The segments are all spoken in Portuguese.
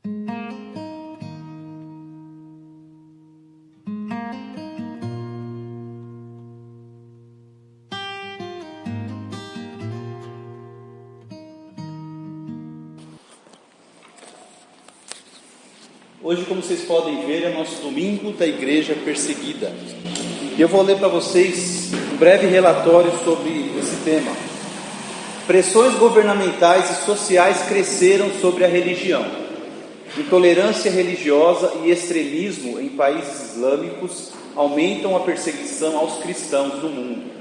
Hoje, como vocês podem ver, é nosso domingo da igreja perseguida. E eu vou ler para vocês um breve relatório sobre esse tema. Pressões governamentais e sociais cresceram sobre a religião. Intolerância religiosa e extremismo em países islâmicos aumentam a perseguição aos cristãos no mundo.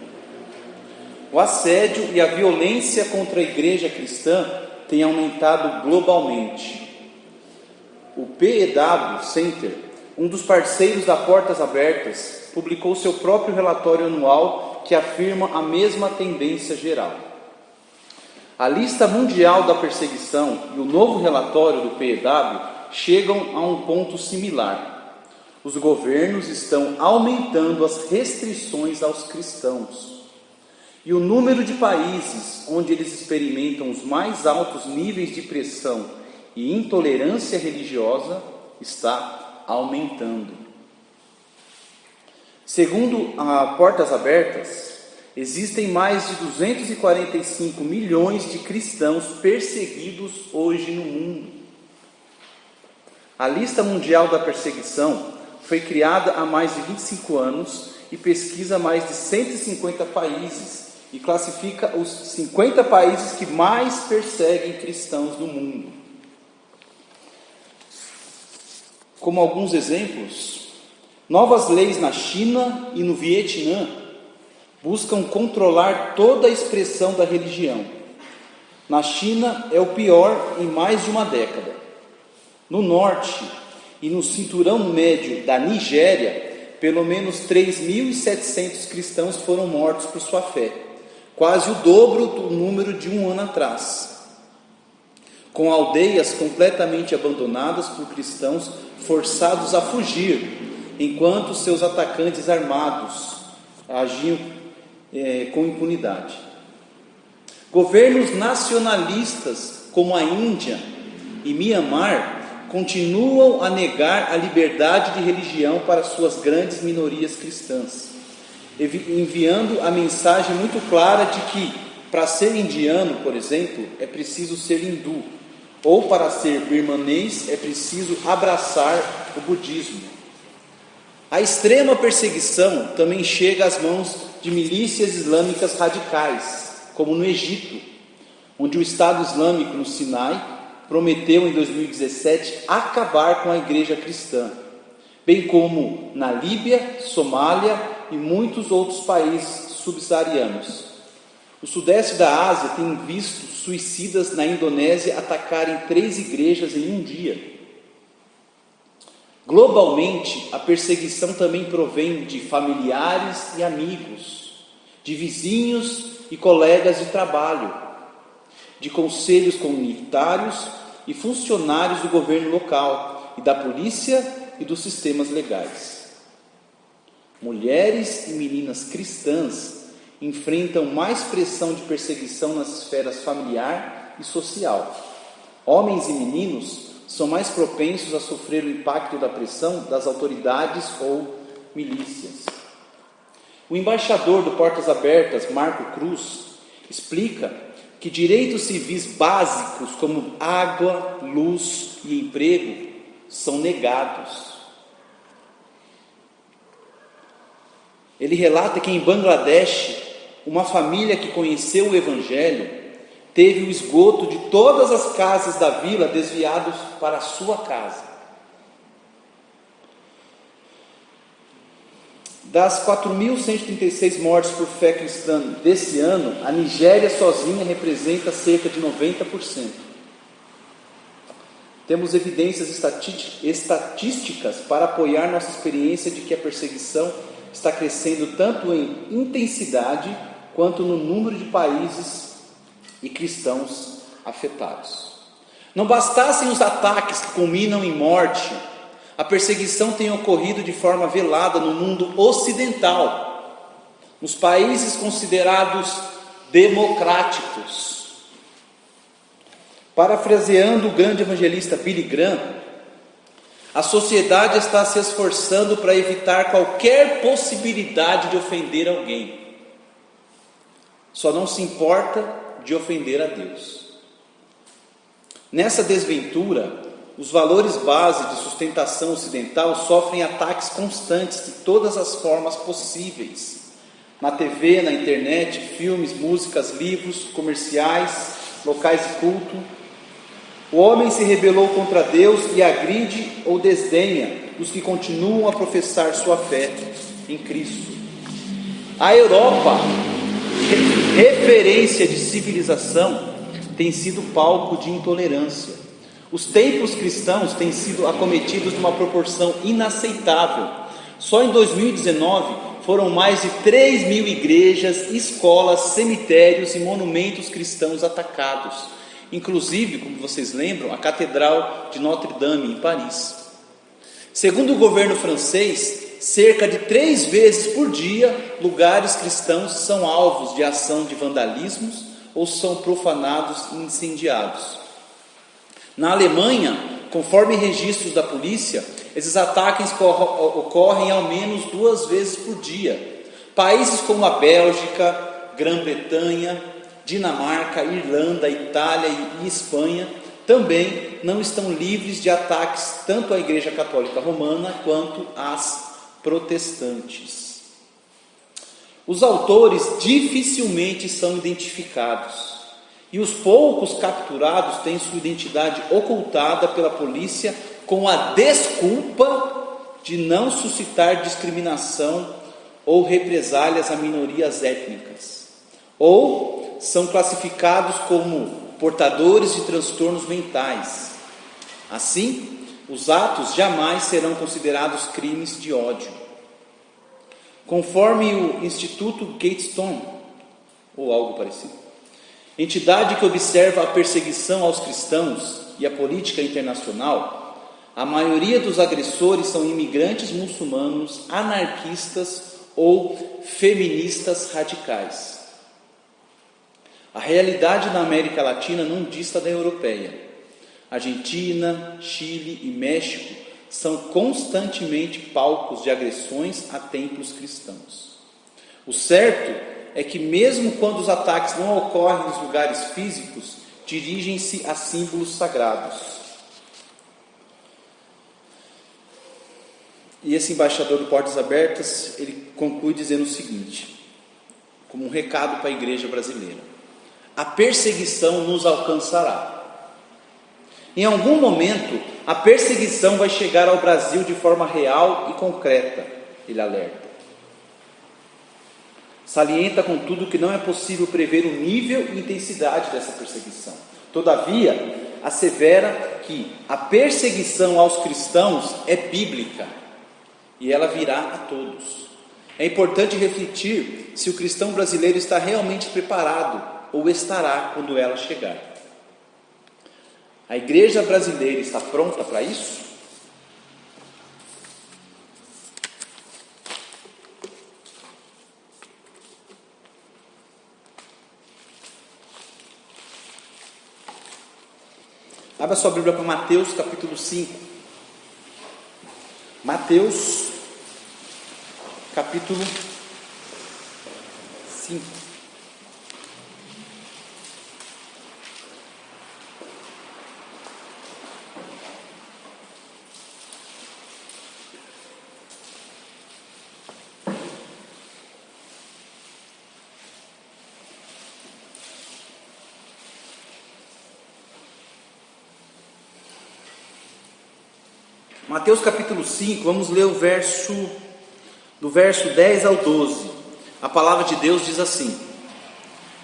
O assédio e a violência contra a igreja cristã têm aumentado globalmente. O PEW Center, um dos parceiros da Portas Abertas, publicou seu próprio relatório anual que afirma a mesma tendência geral. A lista mundial da perseguição e o novo relatório do PEW chegam a um ponto similar. Os governos estão aumentando as restrições aos cristãos. E o número de países onde eles experimentam os mais altos níveis de pressão e intolerância religiosa está aumentando. Segundo a Portas Abertas, existem mais de 245 milhões de cristãos perseguidos hoje no mundo. A lista mundial da perseguição foi criada há mais de 25 anos e pesquisa mais de 150 países e classifica os 50 países que mais perseguem cristãos no mundo. Como alguns exemplos, novas leis na China e no Vietnã buscam controlar toda a expressão da religião. Na China é o pior em mais de uma década. No norte e no cinturão médio da Nigéria, pelo menos 3.700 cristãos foram mortos por sua fé, quase o dobro do número de um ano atrás. Com aldeias completamente abandonadas por cristãos forçados a fugir, enquanto seus atacantes armados agiam com impunidade. Governos nacionalistas como a Índia e Mianmar continuam a negar a liberdade de religião para suas grandes minorias cristãs, enviando a mensagem muito clara de que, para ser indiano, por exemplo, é preciso ser hindu, ou para ser birmanês é preciso abraçar o budismo. A extrema perseguição também chega às mãos de milícias islâmicas radicais, como no Egito, onde o Estado Islâmico no Sinai prometeu em 2017 acabar com a igreja cristã, bem como na Líbia, Somália e muitos outros países subsaarianos. O sudeste da Ásia tem visto suicidas na Indonésia atacarem 3 igrejas em um dia. Globalmente, a perseguição também provém de familiares e amigos, de vizinhos e colegas de trabalho, de conselhos comunitários e funcionários do governo local e da polícia e dos sistemas legais. Mulheres e meninas cristãs enfrentam mais pressão de perseguição nas esferas familiar e social. Homens e meninos são mais propensos a sofrer o impacto da pressão das autoridades ou milícias. O embaixador do Portas Abertas, Marco Cruz, explica que direitos civis básicos como água, luz e emprego são negados. Ele relata que em Bangladesh, uma família que conheceu o Evangelho teve o esgoto de todas as casas da vila desviados para a sua casa. Das 4.136 mortes por fé cristã desse ano, a Nigéria sozinha representa cerca de 90%. Temos evidências estatísticas para apoiar nossa experiência de que a perseguição está crescendo tanto em intensidade quanto no número de países e cristãos afetados. Não bastassem os ataques que culminam em morte, a perseguição tem ocorrido de forma velada no mundo ocidental, nos países considerados democráticos. Parafraseando o grande evangelista Billy Graham, a sociedade está se esforçando para evitar qualquer possibilidade de ofender alguém. Só não se importa de ofender a Deus. Nessa desventura, os valores base de sustentação ocidental sofrem ataques constantes de todas as formas possíveis. Na TV, na internet, filmes, músicas, livros, comerciais, locais de culto. O homem se rebelou contra Deus e agride ou desdenha os que continuam a professar sua fé em Cristo. A Europa, referência de civilização, tem sido palco de intolerância. Os templos cristãos têm sido acometidos numa proporção inaceitável. Só em 2019 foram mais de 3.000 igrejas, escolas, cemitérios e monumentos cristãos atacados. Inclusive, como vocês lembram, a Catedral de Notre-Dame, em Paris. Segundo o governo francês, cerca de 3 vezes por dia, lugares cristãos são alvos de ação de vandalismos ou são profanados e incendiados. Na Alemanha, conforme registros da polícia, esses ataques ocorrem ao menos 2 vezes por dia. Países como a Bélgica, Grã-Bretanha, Dinamarca, Irlanda, Itália e Espanha também não estão livres de ataques tanto à Igreja Católica Romana quanto às protestantes. Os autores dificilmente são identificados e os poucos capturados têm sua identidade ocultada pela polícia com a desculpa de não suscitar discriminação ou represálias a minorias étnicas, ou são classificados como portadores de transtornos mentais. Assim, os atos jamais serão considerados crimes de ódio. Conforme o Instituto Gatestone, ou algo parecido, entidade que observa a perseguição aos cristãos e a política internacional, a maioria dos agressores são imigrantes muçulmanos, anarquistas ou feministas radicais. A realidade na América Latina não dista da europeia. Argentina, Chile e México são constantemente palcos de agressões a templos cristãos. O certo é que mesmo quando os ataques não ocorrem nos lugares físicos, dirigem-se a símbolos sagrados. E esse embaixador do Portas Abertas, ele conclui dizendo o seguinte, como um recado para a igreja brasileira: a perseguição nos alcançará. Em algum momento, a perseguição vai chegar ao Brasil de forma real e concreta, ele alerta. Salienta, contudo, que não é possível prever o nível e intensidade dessa perseguição. Todavia, assevera que a perseguição aos cristãos é bíblica e ela virá a todos. É importante refletir se o cristão brasileiro está realmente preparado ou estará quando ela chegar. A igreja brasileira está pronta para isso? Abra sua Bíblia para Mateus capítulo 5. Mateus capítulo 5. Mateus capítulo 5, vamos ler do verso 10 ao 12. A palavra de Deus diz assim: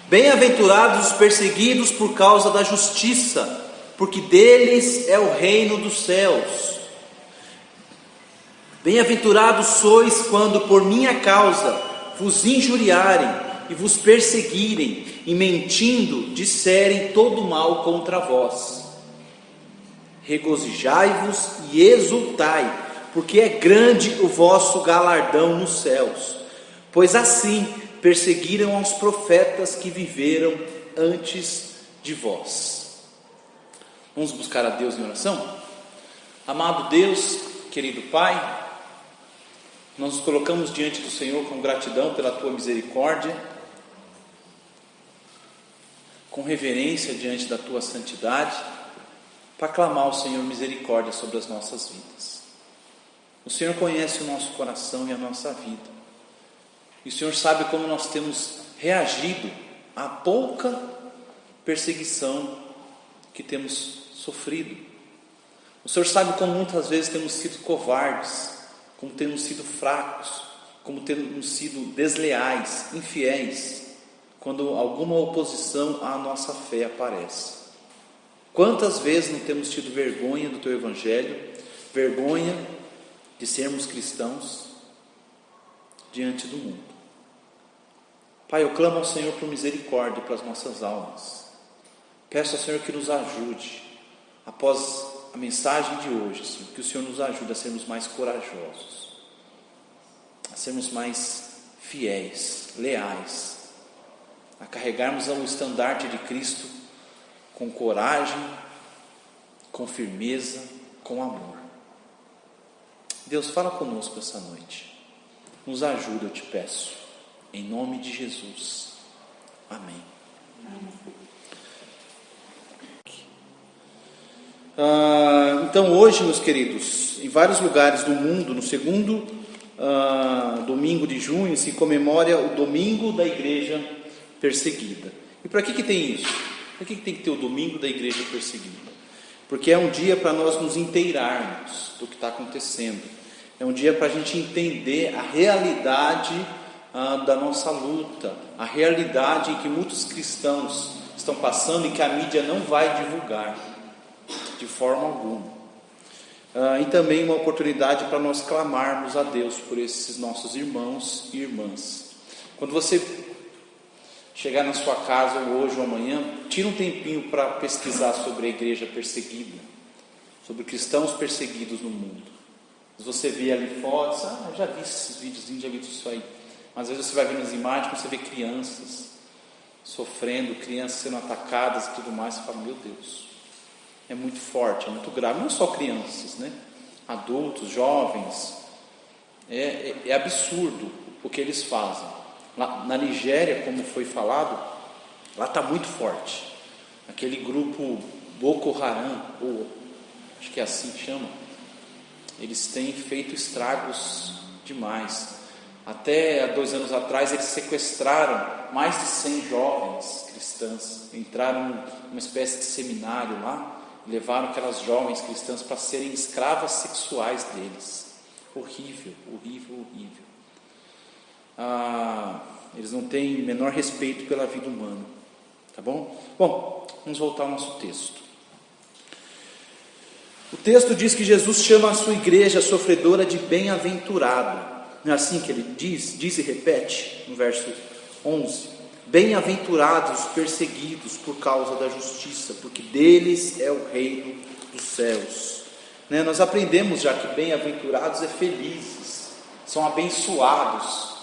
Bem-aventurados os perseguidos por causa da justiça, porque deles é o reino dos céus. Bem-aventurados sois quando por minha causa vos injuriarem e vos perseguirem, e mentindo disserem todo mal contra vós. Regozijai-vos e exultai, porque é grande o vosso galardão nos céus, pois assim perseguiram aos profetas que viveram antes de vós. Vamos buscar a Deus em oração? Amado Deus, querido Pai, nós nos colocamos diante do Senhor com gratidão pela Tua misericórdia, com reverência diante da Tua santidade, para clamar ao Senhor misericórdia sobre as nossas vidas. O Senhor conhece o nosso coração e a nossa vida, e o Senhor sabe como nós temos reagido à pouca perseguição que temos sofrido. O Senhor sabe como muitas vezes temos sido covardes, como temos sido fracos, como temos sido desleais, infiéis, quando alguma oposição à nossa fé aparece. Quantas vezes não temos tido vergonha do Teu Evangelho, vergonha de sermos cristãos diante do mundo. Pai, eu clamo ao Senhor por misericórdia para as nossas almas. Peço ao Senhor que nos ajude, após a mensagem de hoje, Senhor, que o Senhor nos ajude a sermos mais corajosos, a sermos mais fiéis, leais, a carregarmos o estandarte de Cristo com coragem, com firmeza, com amor. Deus, fala conosco essa noite. Nos ajuda, eu te peço, em nome de Jesus. Amém. Então hoje, meus queridos, em vários lugares do mundo, no segundo domingo de junho, se comemora o domingo da igreja perseguida. E para que tem isso? Para que tem que ter o domingo da igreja perseguida? Porque é um dia para nós nos inteirarmos do que está acontecendo. É um dia para a gente entender a realidade da nossa luta, a realidade em que muitos cristãos estão passando e que a mídia não vai divulgar de forma alguma. E também uma oportunidade para nós clamarmos a Deus por esses nossos irmãos e irmãs. Quando você chegar na sua casa hoje ou amanhã, tira um tempinho para pesquisar sobre a igreja perseguida, sobre cristãos perseguidos no mundo. Se você vê ali fora, eu já vi esses videozinhos, já vi isso aí. Mas às vezes você vai ver nas imagens, você vê crianças sofrendo, crianças sendo atacadas e tudo mais, você fala, meu Deus, é muito forte, é muito grave. Não só crianças, né? Adultos, jovens, é absurdo o que eles fazem. Lá na Nigéria, como foi falado, lá está muito forte. Aquele grupo Boko Haram, ou acho que é assim que chama, eles têm feito estragos demais. Até há 2 anos atrás eles sequestraram mais de 100 jovens cristãs, entraram numa espécie de seminário lá, levaram aquelas jovens cristãs para serem escravas sexuais deles. Horrível, horrível, horrível. Eles não têm o menor respeito pela vida humana, tá bom? Bom, vamos voltar ao nosso texto. O texto diz que Jesus chama a sua igreja sofredora de bem-aventurado. Não é assim que ele diz e repete no verso 11: bem-aventurados os perseguidos por causa da justiça, porque deles é o reino dos céus. Nós aprendemos já que bem-aventurados é felizes, são abençoados.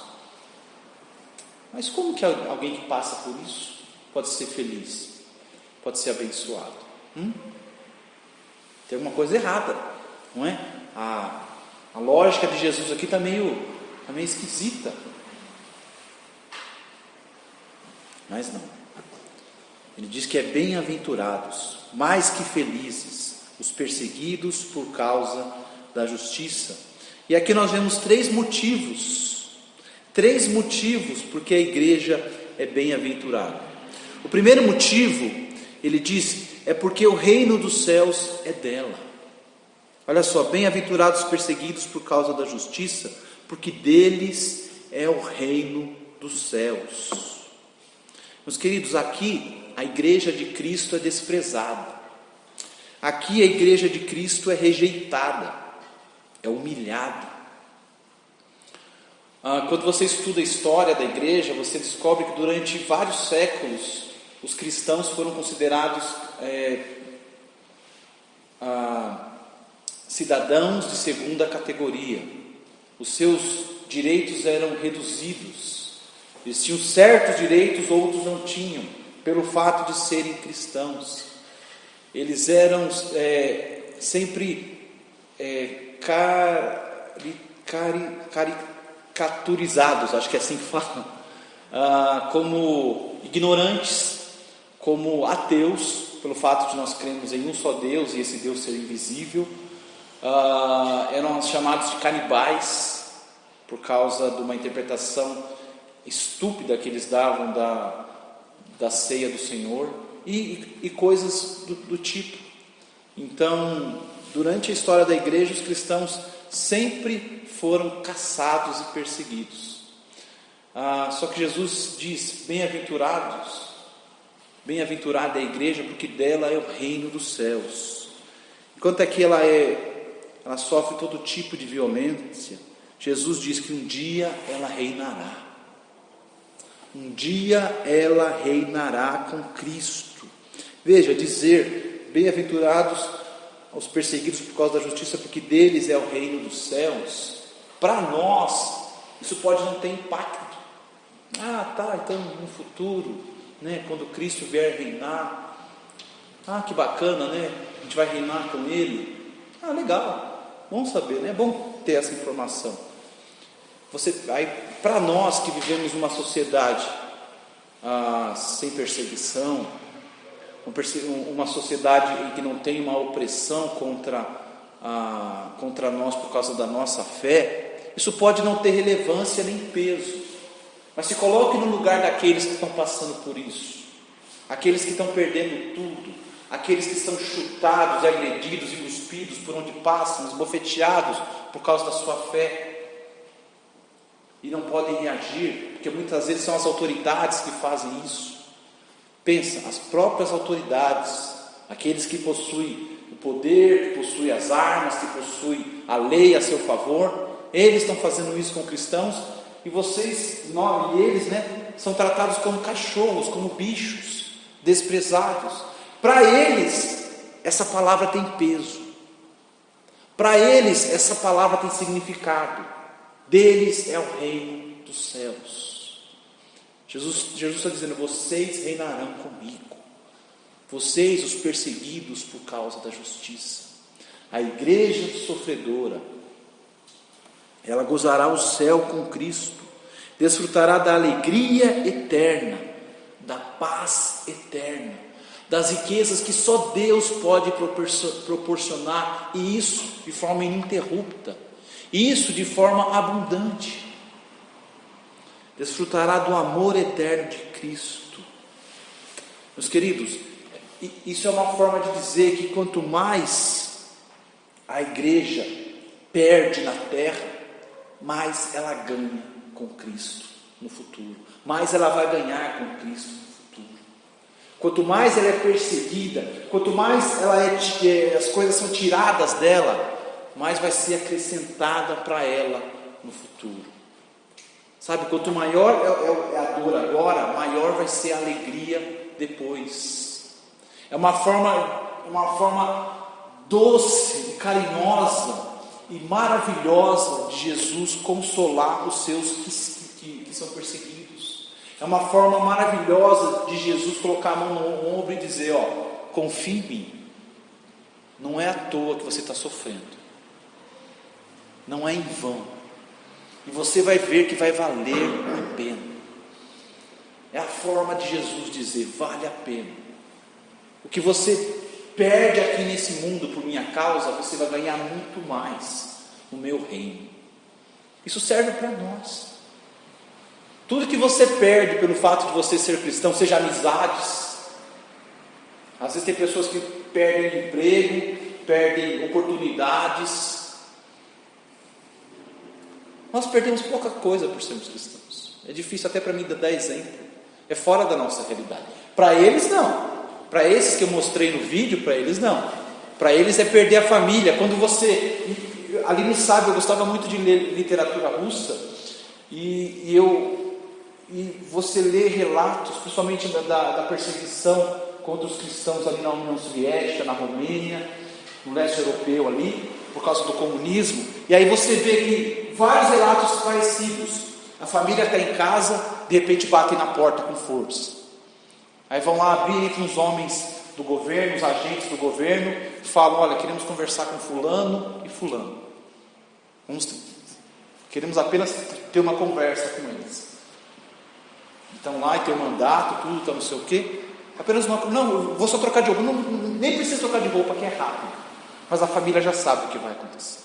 Mas como que alguém que passa por isso pode ser feliz, pode ser abençoado? Tem alguma coisa errada, não é? A lógica de Jesus aqui está meio esquisita. Mas não. Ele diz que é bem-aventurados, mais que felizes, os perseguidos por causa da justiça. E aqui nós vemos 3 motivos. 3 motivos porque a igreja é bem-aventurada. O primeiro motivo, ele diz, é porque o reino dos céus é dela. Olha só, bem-aventurados perseguidos por causa da justiça, porque deles é o reino dos céus. Meus queridos, aqui a igreja de Cristo é desprezada. Aqui a igreja de Cristo é rejeitada, é humilhada. Quando você estuda a história da igreja, você descobre que durante vários séculos os cristãos foram considerados cidadãos de segunda categoria. Os seus direitos eram reduzidos. Eles tinham certos direitos, outros não tinham, pelo fato de serem cristãos. eles eram sempre caricaturizados, acho que é assim que falam, como ignorantes, como ateus, pelo fato de nós crermos em um só Deus e esse Deus ser invisível. Eram chamados de canibais por causa de uma interpretação estúpida que eles davam da ceia do Senhor e coisas do tipo. Então, durante a história da igreja, os cristãos sempre foram caçados e perseguidos. Só que Jesus diz: bem-aventurada é a igreja, porque dela é o reino dos céus. Enquanto aqui ela sofre todo tipo de violência, Jesus diz que um dia ela reinará. Um dia ela reinará com Cristo. Veja, dizer bem-aventurados aos perseguidos por causa da justiça, porque deles é o reino dos céus. Para nós, isso pode não ter impacto. Então no futuro, né, quando Cristo vier reinar, que bacana, né? A gente vai reinar com Ele. Legal, bom saber, né? É bom ter essa informação. Para nós que vivemos numa sociedade sem perseguição, uma sociedade em que não tem uma opressão contra nós por causa da nossa fé, isso pode não ter relevância nem peso. Mas se coloque no lugar daqueles que estão passando por isso, aqueles que estão perdendo tudo, aqueles que são chutados, agredidos e cuspidos por onde passam, esbofeteados por causa da sua fé, e não podem reagir, porque muitas vezes são as autoridades que fazem isso. Pensa, as próprias autoridades, aqueles que possuem o poder, que possuem as armas, que possuem a lei a seu favor, eles estão fazendo isso com cristãos, e eles, né, são tratados como cachorros, como bichos, desprezados. Para eles, essa palavra tem peso. Para eles, essa palavra tem significado. Deles é o reino dos céus. Jesus está dizendo: vocês reinarão comigo. Vocês, os perseguidos por causa da justiça. A igreja sofredora, ela gozará o céu com Cristo, desfrutará da alegria eterna, da paz eterna, das riquezas que só Deus pode proporcionar, e isso de forma ininterrupta, isso de forma abundante. Desfrutará do amor eterno de Cristo. Meus queridos, isso é uma forma de dizer que quanto mais a igreja perde na terra, mais ela ganha com Cristo no futuro, mais ela vai ganhar com Cristo no futuro. Quanto mais ela é perseguida, quanto mais as coisas são tiradas dela, mais vai ser acrescentada para ela no futuro. Sabe, quanto maior é a dor agora, maior vai ser a alegria depois. É uma forma doce e carinhosa e maravilhosa de Jesus consolar os seus que são perseguidos. É uma forma maravilhosa de Jesus colocar a mão no ombro e dizer: confie em mim, não é à toa que você está sofrendo, não é em vão, e você vai ver que vai valer a pena. É a forma de Jesus dizer: vale a pena. O que você perde aqui nesse mundo por minha causa, você vai ganhar muito mais no meu reino. Isso serve para nós. Tudo que você perde pelo fato de você ser cristão, seja amizades. Às vezes tem pessoas que perdem emprego, perdem oportunidades. Nós perdemos pouca coisa por sermos cristãos. É difícil até para mim dar exemplo. É fora da nossa realidade. Para eles não. Para esses que eu mostrei no vídeo, para eles não. Para eles é perder a família. Quando você... Ali me sabe, eu gostava muito de ler literatura russa. E você lê relatos, principalmente da perseguição contra os cristãos ali na União Soviética, na Romênia, no leste europeu ali, por causa do comunismo. E aí você vê que vários relatos parecidos. A família está em casa, de repente batem na porta com força. Aí vão lá abrir, entre uns homens do governo, os agentes do governo, falam: olha, queremos conversar com fulano e fulano. Queremos apenas ter uma conversa com eles. Então lá e tem um mandato, tudo, tá não sei o quê. Apenas uma... Não, eu vou só trocar de roupa. Não, nem precisa trocar de roupa, que é rápido. Mas a família já sabe o que vai acontecer.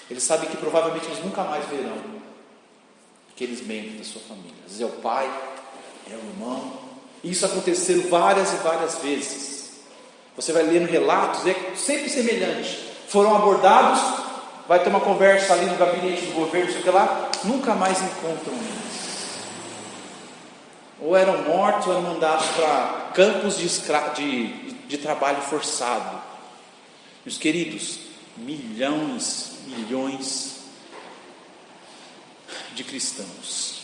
Eles sabem que provavelmente eles nunca mais verão aqueles membros da sua família. Às vezes é o pai, é o irmão. E isso aconteceu várias e várias vezes. Você vai lendo relatos, é sempre semelhante. Foram abordados, vai ter uma conversa ali no gabinete do governo, não sei o que lá, nunca mais encontram eles. Ou eram mortos, ou eram mandados para campos de trabalho forçado. Meus queridos, milhões de cristãos.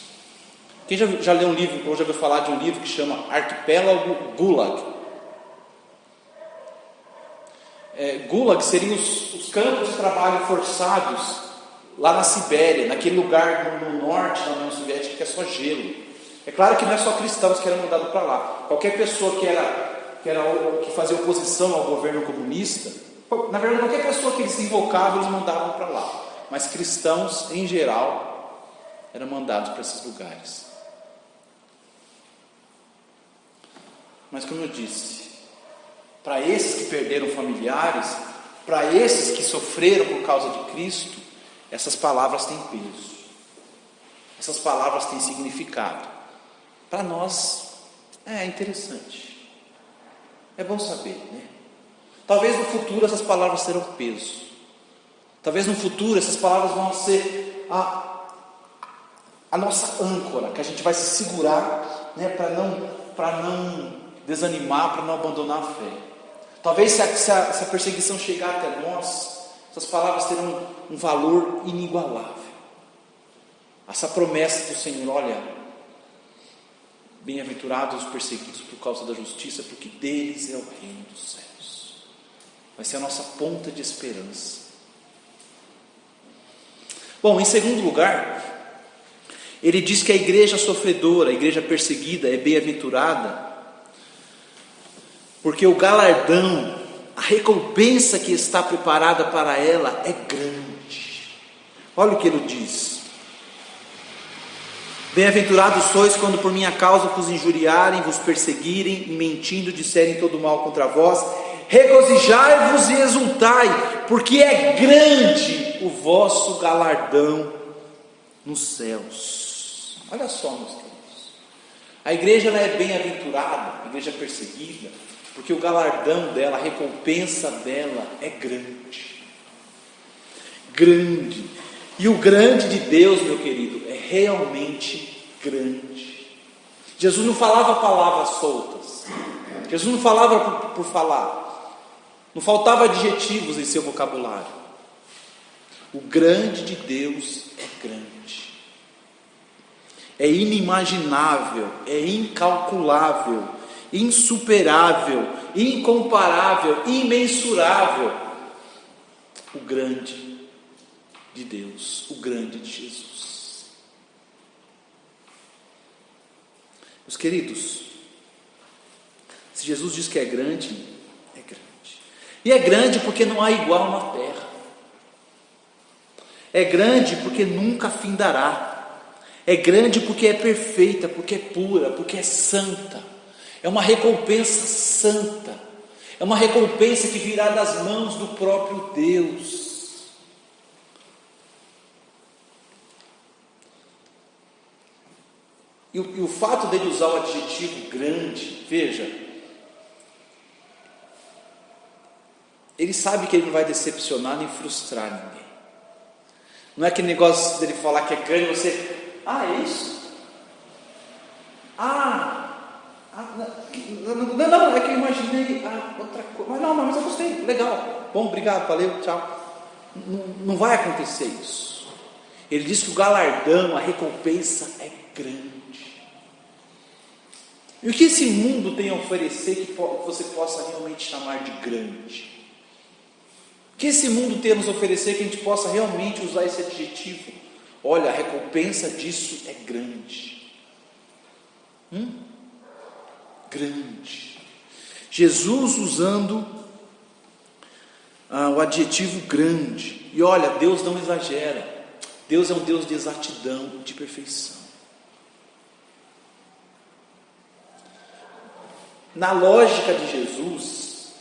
Quem já leu um livro, ou já ouviu falar de um livro que chama Arquipélago Gulag? Gulag seriam os campos de trabalho forçados lá na Sibéria, naquele lugar no norte da União Soviética que é só gelo. É claro que não é só cristãos que eram mandados para lá. Qualquer pessoa que fazia oposição ao governo comunista, na verdade qualquer pessoa que eles se invocavam, eles mandavam para lá. Mas cristãos em geral eram mandados para esses lugares. Mas como eu disse, para esses que perderam familiares, para esses que sofreram por causa de Cristo, essas palavras têm peso, essas palavras têm significado. Para nós é interessante, é bom saber, né? Talvez no futuro essas palavras terão peso, talvez no futuro essas palavras vão ser a nossa âncora, que a gente vai se segurar, né, para não desanimar, para não abandonar a fé. Talvez se a perseguição chegar até nós, essas palavras terão um valor inigualável. Essa promessa do Senhor: olha, bem-aventurados os perseguidos por causa da justiça, porque deles é o reino dos céus. Vai ser a nossa ponta de esperança. Bom, em segundo lugar, ele diz que a igreja sofredora, a igreja perseguida é bem-aventurada, porque o galardão, a recompensa que está preparada para ela é grande. Olha o que ele diz: bem-aventurados sois quando por minha causa vos injuriarem, vos perseguirem e mentindo disserem todo mal contra vós. Regozijai-vos e exultai, porque é grande o vosso galardão nos céus. Olha só, meus queridos, a igreja ela é bem-aventurada, a igreja perseguida, porque o galardão dela, a recompensa dela é grande. Grande. E o grande de Deus, meu querido, é realmente grande. Jesus não falava palavras soltas. Jesus não falava por falar. Não faltava adjetivos em seu vocabulário. O grande de Deus é grande. É inimaginável, é incalculável, insuperável, incomparável, imensurável. O grande de Deus, o grande de Jesus. Meus queridos, se Jesus diz que é grande, é grande. E é grande porque não há igual na terra. É grande porque nunca findará. É grande porque é perfeita, porque é pura, porque é santa. É uma recompensa santa. É uma recompensa que virá das mãos do próprio Deus. E o fato dele usar o adjetivo grande, veja, ele sabe que ele não vai decepcionar nem frustrar ninguém. Não é aquele negócio dele falar que é grande e você, é isso? Não, é que eu imaginei outra coisa. Mas eu gostei, legal, bom, obrigado, valeu, tchau. Não vai acontecer isso. Ele diz que o galardão, a recompensa é grande. E o que esse mundo tem a oferecer que você possa realmente chamar de grande? O que esse mundo tem a nos oferecer que a gente possa realmente usar esse adjetivo? Olha, a recompensa disso é grande. Grande. Jesus usando o adjetivo grande. E olha, Deus não exagera. Deus é um Deus de exatidão, de perfeição. Na lógica de Jesus,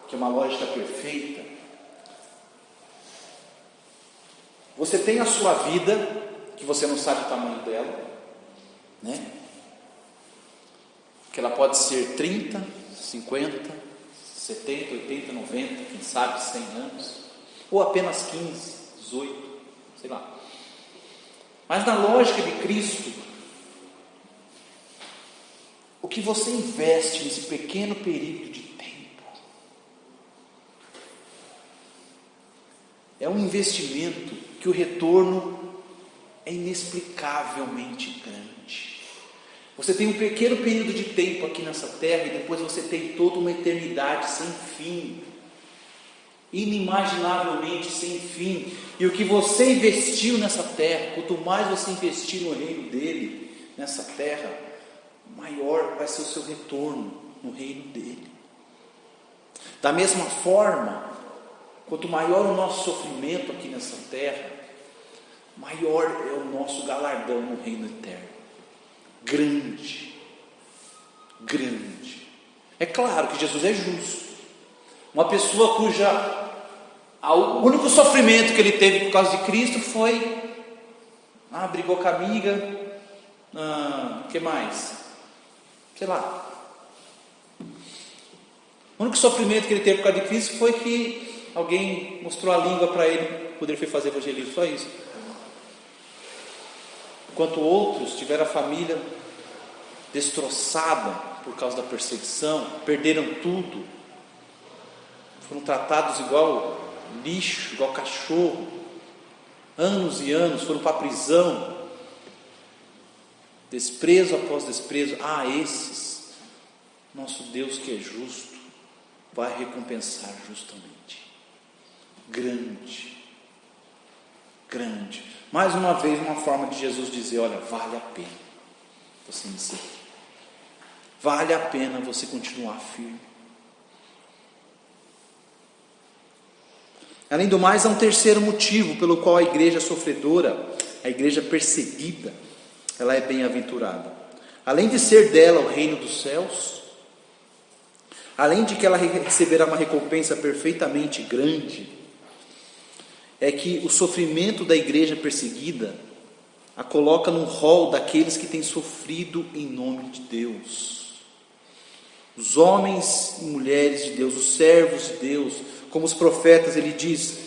que é uma lógica perfeita, você tem a sua vida, que você não sabe o tamanho dela, né? Que ela pode ser 30, 50, 70, 80, 90, quem sabe 100 anos, ou apenas 15, 18, sei lá. Mas na lógica de Cristo, o que você investe nesse pequeno período de tempo é um investimento que o retorno é inexplicavelmente grande. Você tem um pequeno período de tempo aqui nessa terra e depois você tem toda uma eternidade sem fim, inimaginavelmente sem fim. E o que você investiu nessa terra, quanto mais você investir no reino dele, nessa terra, maior vai ser o seu retorno no reino dele. Da mesma forma, quanto maior o nosso sofrimento aqui nessa terra, maior é o nosso galardão no reino eterno. Grande, grande. É claro que Jesus é justo. Uma pessoa o único sofrimento que ele teve por causa de Cristo foi brigou com a amiga, o que mais? Sei lá. O único sofrimento que ele teve por causa de Cristo foi que alguém mostrou a língua para ele quando ele foi fazer evangelismo, só isso. Enquanto outros tiveram a família destroçada por causa da perseguição, perderam tudo, foram tratados igual lixo, igual cachorro, anos e anos, foram para a prisão, desprezo após desprezo. Esses, nosso Deus que é justo, vai recompensar justamente. Grande, grande. Mais uma vez, uma forma de Jesus dizer: olha, vale a pena você me seguir, vale a pena você continuar firme. Além do mais, há um terceiro motivo pelo qual a igreja sofredora, a igreja perseguida, ela é bem-aventurada. Além de ser dela o reino dos céus, além de que ela receberá uma recompensa perfeitamente grande, é que o sofrimento da igreja perseguida a coloca no rol daqueles que têm sofrido em nome de Deus. Os homens e mulheres de Deus, os servos de Deus, como os profetas, ele diz: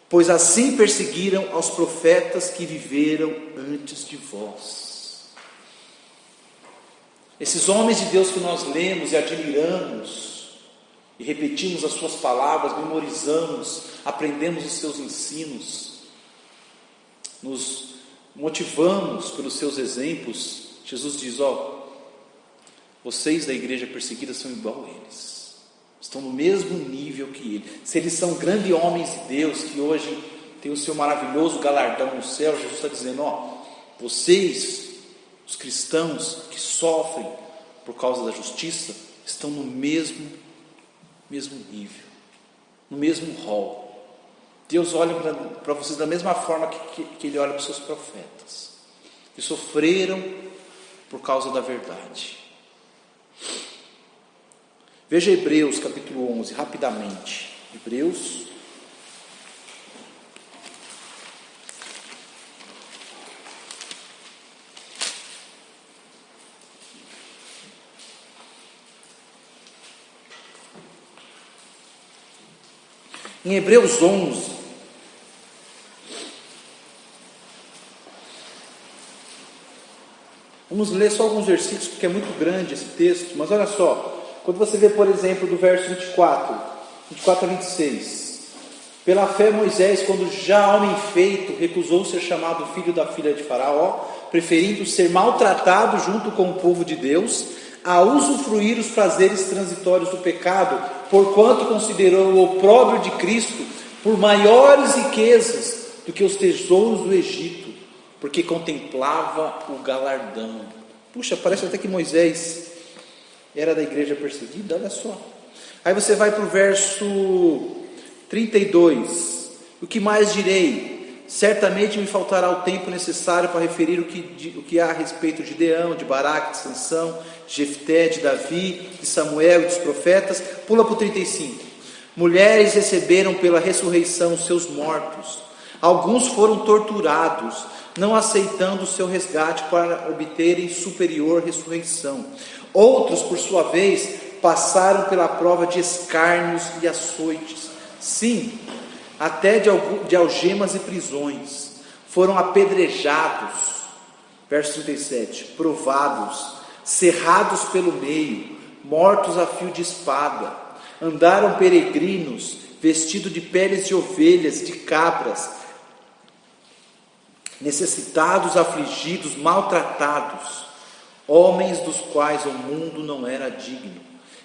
pois assim perseguiram aos profetas que viveram antes de vós. Esses homens de Deus que nós lemos e admiramos, e repetimos as suas palavras, memorizamos, aprendemos os seus ensinos, nos motivamos pelos seus exemplos. Jesus diz: vocês da igreja perseguida são igual a eles, estão no mesmo nível que ele. Se eles são grandes homens de Deus, que hoje tem o seu maravilhoso galardão no céu, Jesus está dizendo: vocês, os cristãos que sofrem por causa da justiça, estão no mesmo nível, no mesmo rol. Deus olha para vocês da mesma forma que ele olha para os seus profetas, que sofreram por causa da verdade. Veja Hebreus capítulo 11, rapidamente. Hebreus em Hebreus 11, vamos ler só alguns versículos, porque é muito grande esse texto, mas olha só, quando você vê, por exemplo, do verso 24 a 26, pela fé Moisés, quando já homem feito, recusou ser chamado filho da filha de Faraó, preferindo ser maltratado junto com o povo de Deus, a usufruir os prazeres transitórios do pecado, porquanto considerou o opróbrio de Cristo por maiores riquezas do que os tesouros do Egito, porque contemplava o galardão. Puxa, parece até que Moisés era da igreja perseguida, olha só. Aí você vai para o verso 32. O que mais direi? Certamente me faltará o tempo necessário para referir o que há a respeito de Gideão, de Baraque, de Sansão, de Jefté, de Davi, de Samuel e dos profetas. Pula para o 35. Mulheres receberam pela ressurreição seus mortos. Alguns foram torturados, não aceitando o seu resgate para obterem superior ressurreição. Outros, por sua vez, passaram pela prova de escárnios e açoites. Sim, até de algemas e prisões. Foram apedrejados, verso 37, provados, cerrados pelo meio, mortos a fio de espada. Andaram peregrinos, vestidos de peles de ovelhas, de cabras, necessitados, afligidos, maltratados, homens dos quais o mundo não era digno,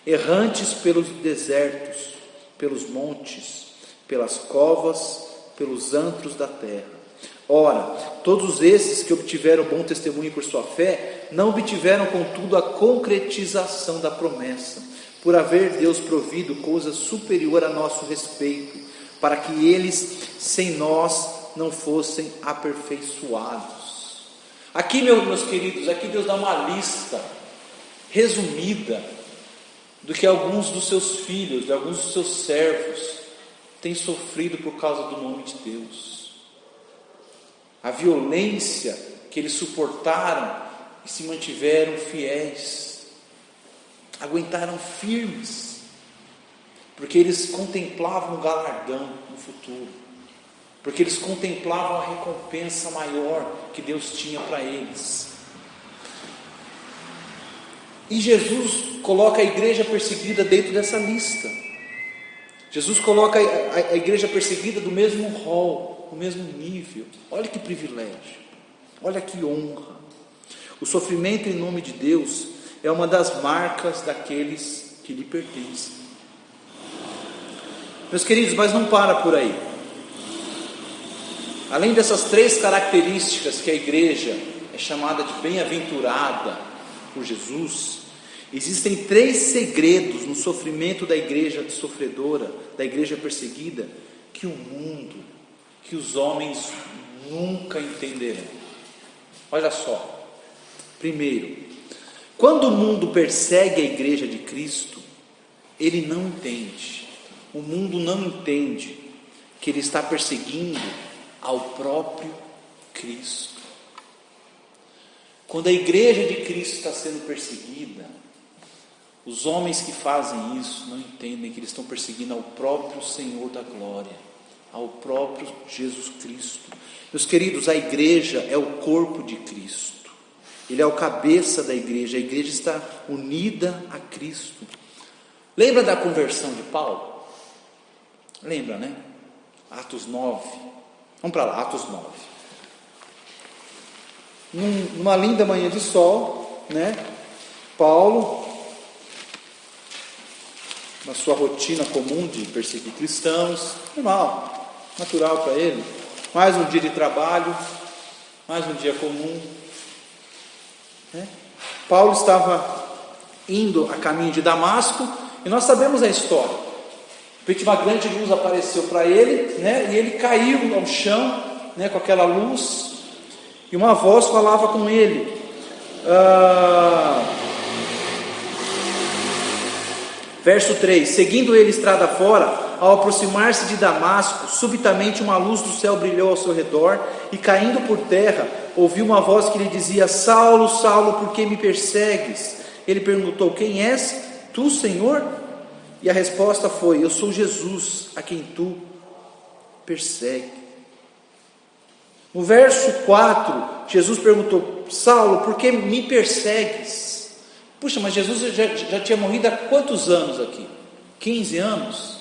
errantes pelos desertos, pelos montes, pelas covas, pelos antros da terra. Ora, todos esses que obtiveram bom testemunho por sua fé, não obtiveram contudo a concretização da promessa, por haver Deus provido coisa superior a nosso respeito, para que eles, sem nós, não fossem aperfeiçoados. Aqui, meus queridos, aqui Deus dá uma lista resumida do que alguns dos seus filhos, de alguns dos seus servos têm sofrido por causa do nome de Deus. A violência que eles suportaram e se mantiveram fiéis, aguentaram firmes, porque eles contemplavam o galardão no futuro, porque eles contemplavam a recompensa maior que Deus tinha para eles. E Jesus coloca a igreja perseguida dentro dessa lista. Jesus coloca a igreja perseguida do mesmo rol, do mesmo nível. Olha que privilégio, olha que honra. O sofrimento em nome de Deus é uma das marcas daqueles que lhe pertencem. Meus queridos, mas não para por aí. Além dessas três características que a igreja é chamada de bem-aventurada por Jesus, existem três segredos no sofrimento da igreja sofredora, da igreja perseguida, que o mundo, que os homens nunca entenderão. Olha só. Primeiro, quando o mundo persegue a igreja de Cristo, ele não entende. O mundo não entende que ele está perseguindo ao próprio Cristo. Quando a igreja de Cristo está sendo perseguida, os homens que fazem isso não entendem que eles estão perseguindo ao próprio Senhor da glória, ao próprio Jesus Cristo. Meus queridos, a igreja é o corpo de Cristo. Ele é o cabeça da igreja. A igreja está unida a Cristo. Lembra da conversão de Paulo? Lembra, né? Atos 9. Vamos para lá, Atos 9. Numa linda manhã de sol, né? Paulo, na sua rotina comum de perseguir cristãos, normal, natural para ele. Mais um dia de trabalho, mais um dia comum, né? Paulo estava indo a caminho de Damasco, e nós sabemos a história. De repente uma grande luz apareceu para ele, né? E ele caiu ao chão, né? Com aquela luz, e uma voz falava com ele. Verso 3: seguindo ele estrada fora, ao aproximar-se de Damasco, subitamente uma luz do céu brilhou ao seu redor, e caindo por terra, ouviu uma voz que lhe dizia: Saulo, Saulo, por que me persegues? Ele perguntou: quem és tu, Senhor? E a resposta foi: eu sou Jesus, a quem tu persegue. No verso 4, Jesus perguntou: Saulo, por que me persegues? Puxa, mas Jesus já tinha morrido há quantos anos aqui? 15 anos?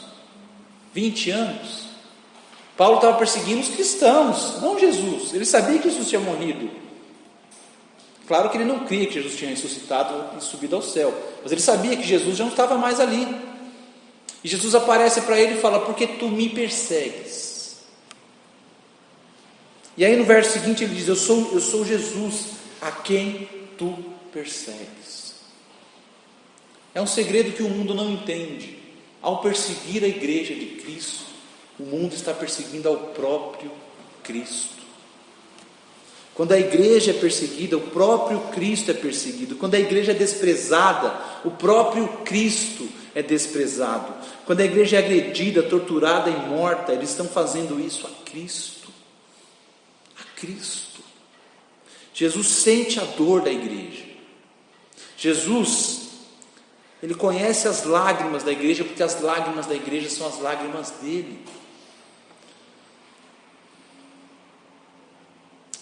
20 anos? Paulo estava perseguindo os cristãos, não Jesus. Ele sabia que Jesus tinha morrido. Claro que ele não cria que Jesus tinha ressuscitado e subido ao céu, mas ele sabia que Jesus já não estava mais ali. E Jesus aparece para ele e fala: por que tu me persegues? E aí no verso seguinte ele diz: eu sou Jesus, a quem tu persegues. É um segredo que o mundo não entende. Ao perseguir a igreja de Cristo, o mundo está perseguindo ao próprio Cristo. Quando a igreja é perseguida, o próprio Cristo é perseguido. Quando a igreja é desprezada, o próprio Cristo é desprezado. Quando a igreja é agredida, torturada e morta, eles estão fazendo isso a Cristo. A Cristo. Jesus sente a dor da igreja. Jesus, ele conhece as lágrimas da igreja, porque as lágrimas da igreja são as lágrimas dele.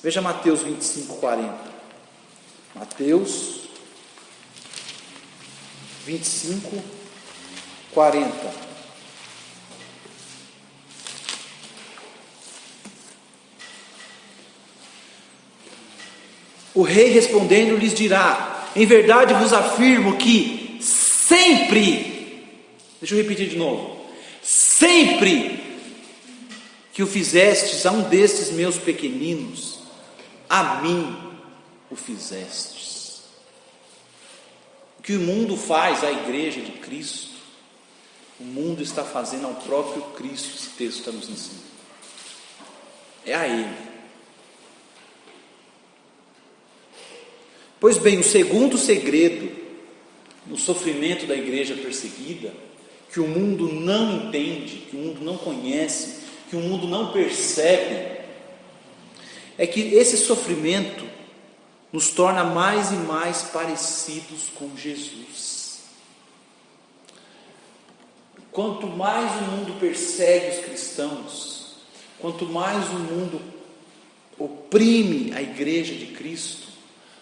Veja Mateus 25, 40. Mateus 25, 40. O rei respondendo lhes dirá: em verdade vos afirmo que sempre, deixa eu repetir de novo, sempre que o fizestes a um destes meus pequeninos, a mim o fizestes. O que o mundo faz à igreja de Cristo, o mundo está fazendo ao próprio Cristo. Esse texto está nos ensinando. É a Ele. Pois bem, o segundo segredo no sofrimento da igreja perseguida, que o mundo não entende, que o mundo não conhece, que o mundo não percebe, é que esse sofrimento nos torna mais e mais parecidos com Jesus. Quanto mais o mundo persegue os cristãos, quanto mais o mundo oprime a igreja de Cristo,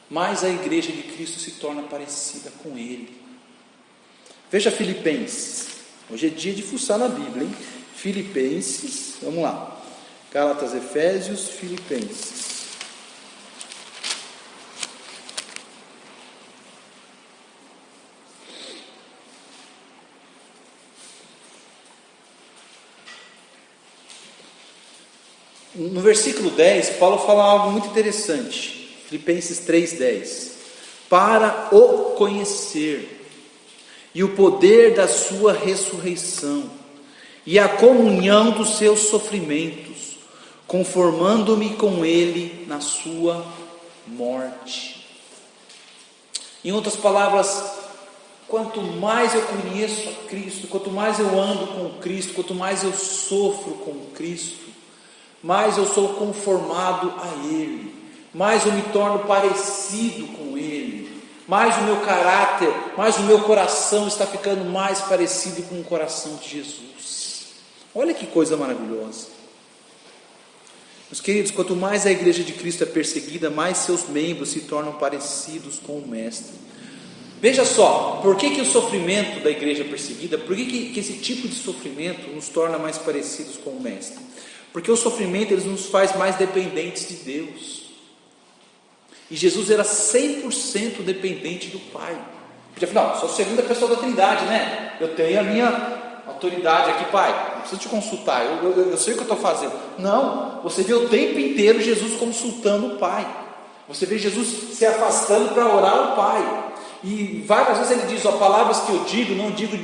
mais a igreja de Cristo se torna parecida com Ele. Veja Filipenses. Hoje é dia de fuçar na Bíblia, hein? Filipenses, vamos lá. Gálatas, Efésios, Filipenses. No versículo 10, Paulo fala algo muito interessante. Filipenses 3:10. Para o conhecer e o poder da sua ressurreição e a comunhão dos seus sofrimentos, conformando-me com Ele na sua morte. Em outras palavras, quanto mais eu conheço a Cristo, quanto mais eu ando com Cristo, quanto mais eu sofro com Cristo, mais eu sou conformado a Ele, mais eu me torno parecido com Ele, mais o meu caráter, mais o meu coração está ficando mais parecido com o coração de Jesus. Olha que coisa maravilhosa. Meus queridos, quanto mais a igreja de Cristo é perseguida, mais seus membros se tornam parecidos com o Mestre. Veja só, por que o sofrimento da igreja perseguida, por que esse tipo de sofrimento nos torna mais parecidos com o Mestre? Porque o sofrimento ele nos faz mais dependentes de Deus. E Jesus era 100% dependente do Pai. Podia falar, não, sou a segunda pessoa da Trindade, né? Eu tenho a minha autoridade aqui, Pai, não preciso te consultar, eu sei o que eu estou fazendo. Não, você vê o tempo inteiro Jesus consultando o Pai. Você vê Jesus se afastando para orar ao Pai. E várias vezes ele diz, ó, palavras que eu digo, não digo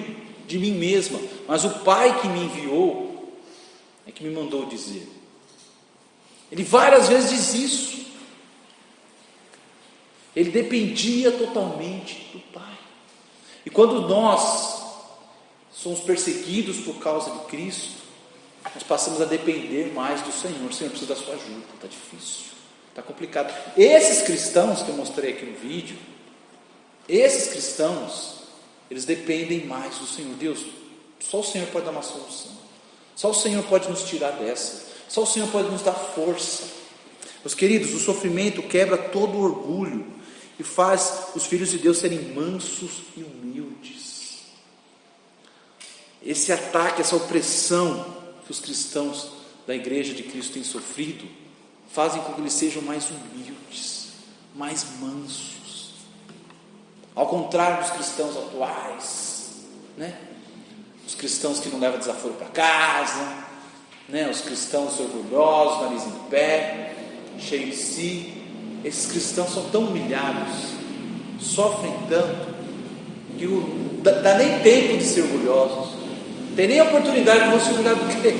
de mim mesma, mas o Pai que me enviou é que me mandou dizer. Ele várias vezes diz isso. Ele dependia totalmente do Pai. E quando nós somos perseguidos por causa de Cristo, nós passamos a depender mais do Senhor. O Senhor precisa da sua ajuda, está difícil, está complicado. Esses cristãos que eu mostrei aqui no vídeo, esses cristãos, eles dependem mais do Senhor. Deus, só o Senhor pode dar uma solução, só o Senhor pode nos tirar dessa, só o Senhor pode nos dar força. Meus queridos, o sofrimento quebra todo o orgulho e faz os filhos de Deus serem mansos e humildes. Esse ataque, essa opressão que os cristãos da igreja de Cristo têm sofrido, fazem com que eles sejam mais humildes, mais mansos. Ao contrário dos cristãos atuais, né? Os cristãos que não levam desaforo para casa, né? Os cristãos orgulhosos, nariz em pé, cheios de si. Esses cristãos são tão humilhados, sofrem tanto, que dá nem tempo de ser orgulhosos, tem nem oportunidade de vão se orgulhar do quê?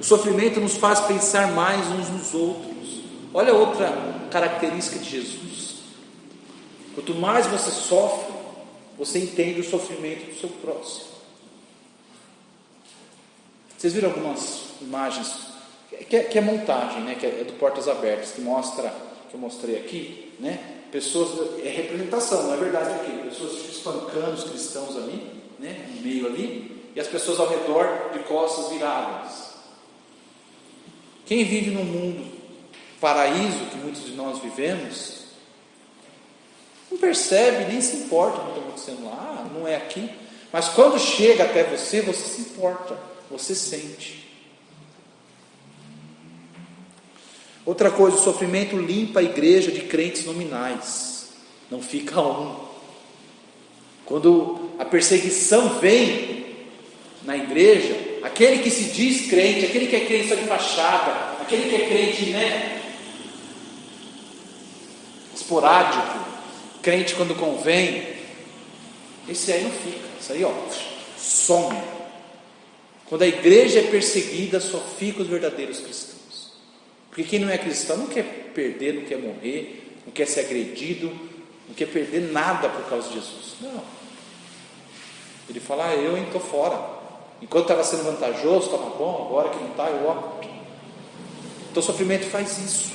O sofrimento nos faz pensar mais uns nos outros. Olha outra característica de Jesus: quanto mais você sofre, você entende o sofrimento do seu próximo. Vocês viram algumas imagens que é montagem, né? Que é do Portas Abertas, que mostra, que eu mostrei aqui, né? Pessoas, é representação, não é verdade aqui, pessoas espancando os cristãos ali, né? No meio ali, e as pessoas ao redor de costas viradas. Quem vive num mundo paraíso, que muitos de nós vivemos, não percebe, nem se importa com o que está acontecendo lá, não é aqui. Mas quando chega até você, você se importa, você sente. Outra coisa, o sofrimento limpa a igreja de crentes nominais, não fica um. Quando a perseguição vem na igreja, aquele que se diz crente, aquele que é crente só de fachada, aquele que é crente, né, esporádico, crente quando convém, esse aí não fica, isso aí some. Quando a igreja é perseguida, só ficam os verdadeiros cristãos. Porque quem não é cristão não quer perder, não quer morrer, não quer ser agredido, não quer perder nada por causa de Jesus. Não. Ele fala, eu estou fora. Enquanto estava sendo vantajoso, estava bom, agora que não está, eu opto. Então o sofrimento faz isso.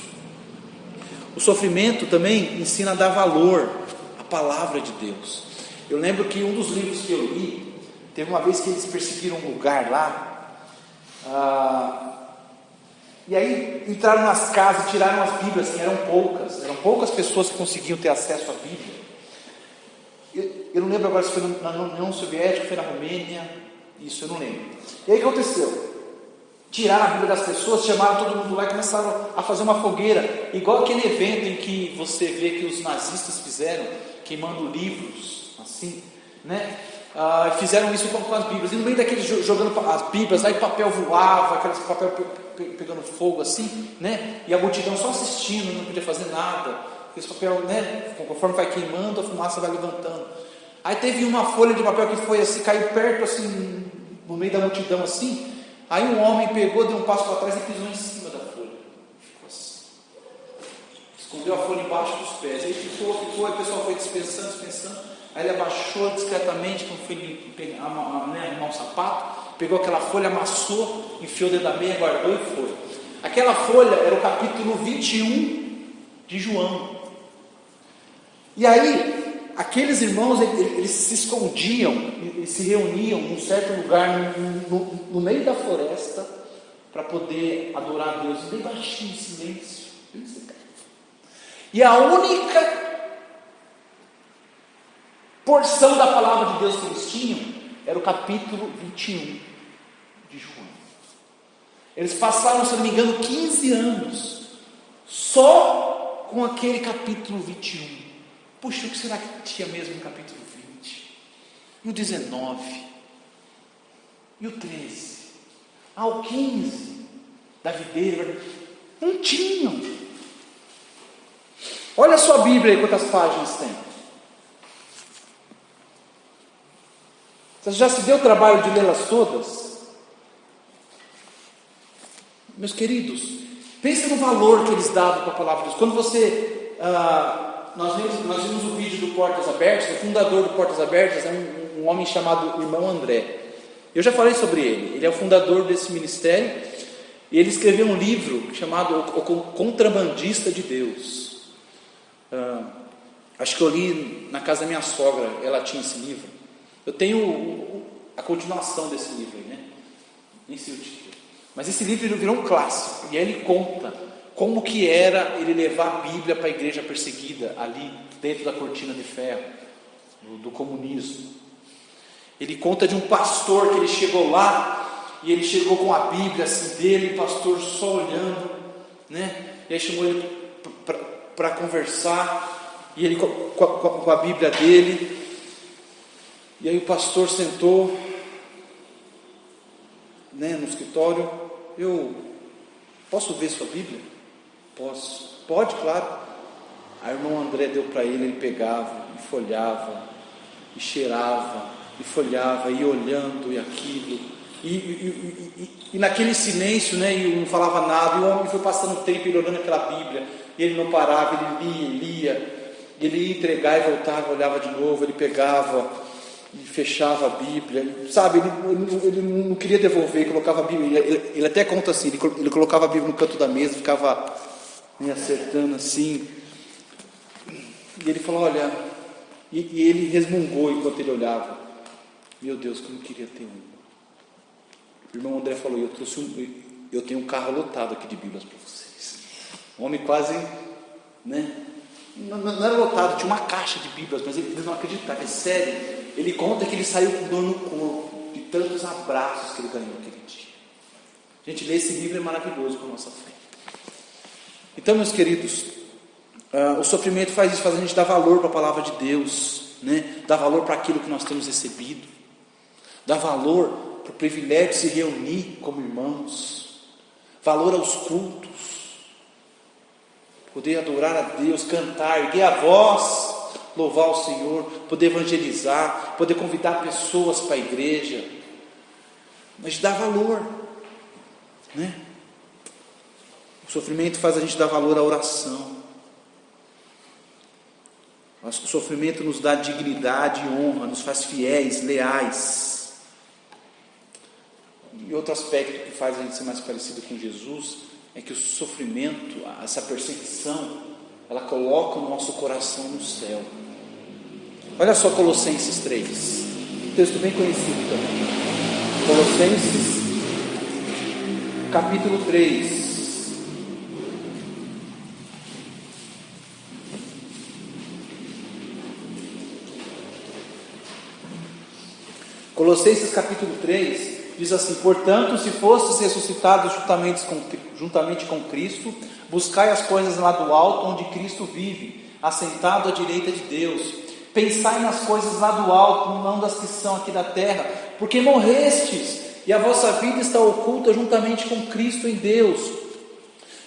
O sofrimento também ensina a dar valor à palavra de Deus. Eu lembro que um dos livros que eu li, teve uma vez que eles perseguiram um lugar lá, e aí entraram nas casas e tiraram as Bíblias, que eram poucas pessoas que conseguiam ter acesso à Bíblia. Eu não lembro agora se foi na União Soviética, foi na Romênia, isso eu não lembro. E aí o que aconteceu? Tiraram a Bíblia das pessoas, chamaram todo mundo lá e começaram a fazer uma fogueira, igual aquele evento em que você vê que os nazistas fizeram, queimando livros, assim, né? Fizeram isso com as Bíblias, e no meio daqueles jogando as Bíblias, aí papel voava, aqueles papel pegando fogo assim, né? E a multidão só assistindo, não podia fazer nada, esse papel, né? Conforme vai queimando, a fumaça vai levantando. Aí teve uma folha de papel que foi assim, caiu perto assim, no meio da multidão assim. Aí um homem pegou, deu um passo para trás e pisou em cima da folha. Ficou assim. Escondeu a folha embaixo dos pés. Aí ficou, aí o pessoal foi dispensando. Aí ele abaixou discretamente, quando foi arrumar um sapato, pegou aquela folha, amassou, enfiou dentro da meia, guardou e foi. Aquela folha era o capítulo 21 de João. E aí, aqueles irmãos, eles se escondiam, eles se reuniam num certo lugar, no meio da floresta, para poder adorar a Deus, bem baixinho, em silêncio. E a única porção da palavra de Deus que eles tinham era o capítulo 21 de João. Eles passaram, se não me engano, 15 anos só com aquele capítulo 21. Puxa, o que será que tinha mesmo no capítulo 20? E o 19? E o 13? O 15 da videira? Não tinham. Olha a sua Bíblia aí, quantas páginas tem. Você já se deu o trabalho de lê-las todas? Meus queridos, pense no valor que eles davam para a palavra de Deus. Quando você... Nós vimos o vídeo do Portas Abertas. O fundador do Portas Abertas é um homem chamado Irmão André. Eu já falei sobre ele. Ele é o fundador desse ministério. E ele escreveu um livro chamado O Contrabandista de Deus. Acho que eu li na casa da minha sogra. Ela tinha esse livro. Eu tenho a continuação desse livro, né? Nem sei o título. Mas esse livro ele virou um clássico. E aí ele conta como que era ele levar a Bíblia para a igreja perseguida, ali dentro da cortina de ferro, do comunismo. Ele conta de um pastor que ele chegou lá, e ele chegou com a Bíblia assim dele, o pastor só olhando, né? E aí chamou ele para conversar, e ele com a Bíblia dele, e aí o pastor sentou, né, no escritório. Eu posso ver sua Bíblia? Posso. Pode, claro. A irmã André deu para ele pegava e folhava, e cheirava, e folhava, e ia olhando, e aquilo, e naquele silêncio, né, e não falava nada, e o homem foi passando o tempo, ele olhando aquela Bíblia, e ele não parava, ele lia, ele ia entregar e voltava, olhava de novo, ele pegava e fechava a Bíblia, sabe, ele não queria devolver, colocava a Bíblia, ele até conta assim, ele colocava a Bíblia no canto da mesa, ficava me acertando assim, e ele falou, olha, e ele resmungou enquanto ele olhava, meu Deus, como eu queria ter um. O irmão André falou, eu tenho um carro lotado aqui de Bíblias para vocês. O homem quase, né, não era lotado, tinha uma caixa de Bíblias, mas ele não acreditava, é sério. Ele conta que ele saiu com dor no corpo, de tantos abraços que ele ganhou aquele dia. Gente, ler esse livro é maravilhoso para a nossa fé. Então, meus queridos, o sofrimento faz isso, faz a gente dar valor para a palavra de Deus, né? Dar valor para aquilo que nós temos recebido, dar valor para o privilégio de se reunir como irmãos, valor aos cultos, poder adorar a Deus, cantar, erguer a voz, louvar o Senhor, poder evangelizar, poder convidar pessoas para a igreja, mas dar valor, né? O sofrimento faz a gente dar valor à oração. O sofrimento nos dá dignidade e honra, nos faz fiéis, leais. E outro aspecto que faz a gente ser mais parecido com Jesus é que o sofrimento, essa perseguição, ela coloca o nosso coração no céu. Olha só Colossenses 3, um texto bem conhecido também. Colossenses capítulo 3. Colossenses capítulo 3 diz assim: portanto, se fostes ressuscitados juntamente com Cristo, buscai as coisas lá do alto, onde Cristo vive, assentado à direita de Deus. Pensai nas coisas lá do alto, não das que são aqui da terra, porque morrestes, e a vossa vida está oculta juntamente com Cristo em Deus.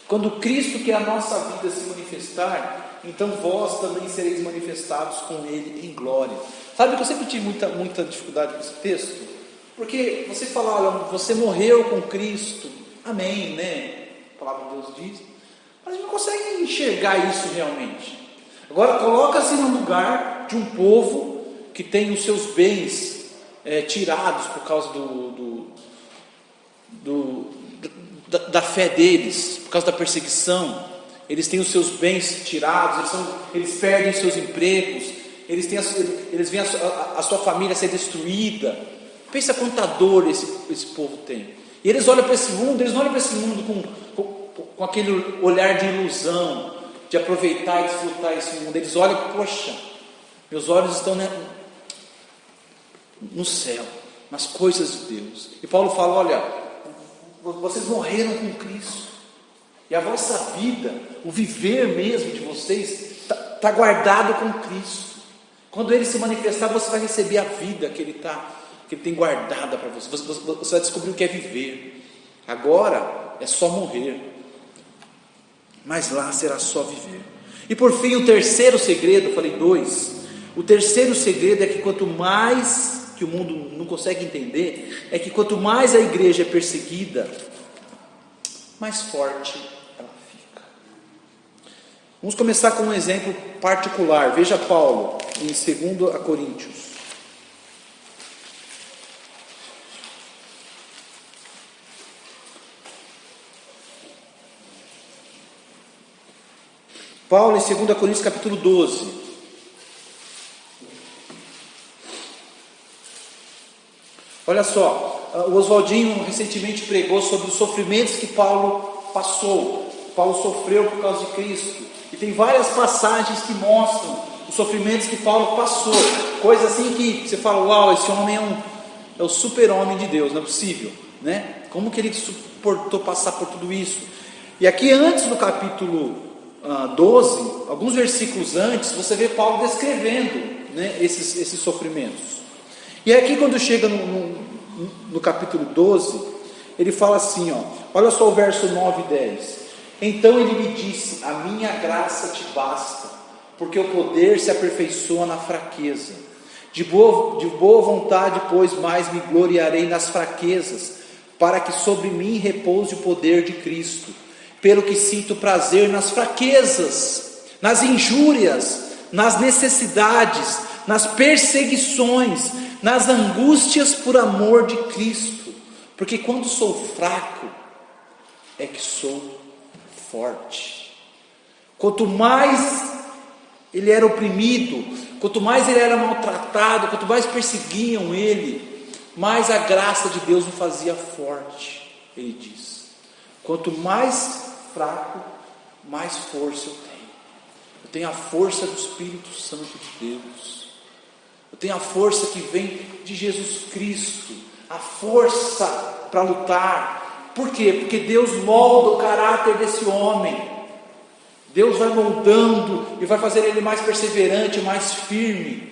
Quando Cristo, que é a nossa vida, se manifestar, então vós também sereis manifestados com Ele em glória. Sabe que eu sempre tive muita dificuldade com esse texto? Porque você fala, olha, você morreu com Cristo, amém, né? A palavra de Deus diz, mas a gente não consegue enxergar isso realmente. Agora, coloca-se no lugar de um povo que tem os seus bens tirados por causa da fé deles, por causa da perseguição. Eles têm os seus bens tirados, eles perdem seus empregos, eles veem a sua família ser destruída. Pensa quanta dor esse povo tem. E eles olham para esse mundo, eles não olham para esse mundo com aquele olhar de ilusão, de aproveitar e desfrutar esse mundo. Eles olham, poxa, meus olhos estão no céu, nas coisas de Deus. E Paulo fala, olha, vocês morreram com Cristo, e a vossa vida, o viver mesmo de vocês, está guardado com Cristo. Quando Ele se manifestar, você vai receber a vida que Ele tem guardada para você. Você vai descobrir o que é viver. Agora é só morrer, mas lá será só viver. E por fim, o terceiro segredo, eu falei 2. O terceiro segredo é que quanto mais, que o mundo não consegue entender, é que quanto mais a igreja é perseguida, mais forte ela fica. Vamos começar com um exemplo particular. Veja Paulo em 2 Coríntios. Paulo em 2 Coríntios capítulo 12. Olha só, o Oswaldinho recentemente pregou sobre os sofrimentos que Paulo passou. Paulo sofreu por causa de Cristo. E tem várias passagens que mostram os sofrimentos que Paulo passou. Coisa assim que você fala, uau, esse homem é o super-homem de Deus, não é possível, né? Como que ele suportou passar por tudo isso? E aqui antes do capítulo 12, alguns versículos antes, você vê Paulo descrevendo, né, esses sofrimentos. E aqui quando chega no capítulo 12, ele fala assim, olha só o verso 9 e 10. Então ele me disse, a minha graça te basta, porque o poder se aperfeiçoa na fraqueza. De boa vontade, pois, mais me gloriarei nas fraquezas, para que sobre mim repouse o poder de Cristo. Pelo que sinto prazer nas fraquezas, nas injúrias, nas necessidades, nas perseguições, nas angústias por amor de Cristo. Porque quando sou fraco, é que sou forte. Quanto mais ele era oprimido, quanto mais ele era maltratado, quanto mais perseguiam ele, mais a graça de Deus o fazia forte, ele diz. Quanto mais fraco, mais força eu tenho. Eu tenho a força do Espírito Santo de Deus. Eu tenho a força que vem de Jesus Cristo, a força para lutar. Por quê? Porque Deus molda o caráter desse homem. Deus vai moldando e vai fazer ele mais perseverante, mais firme.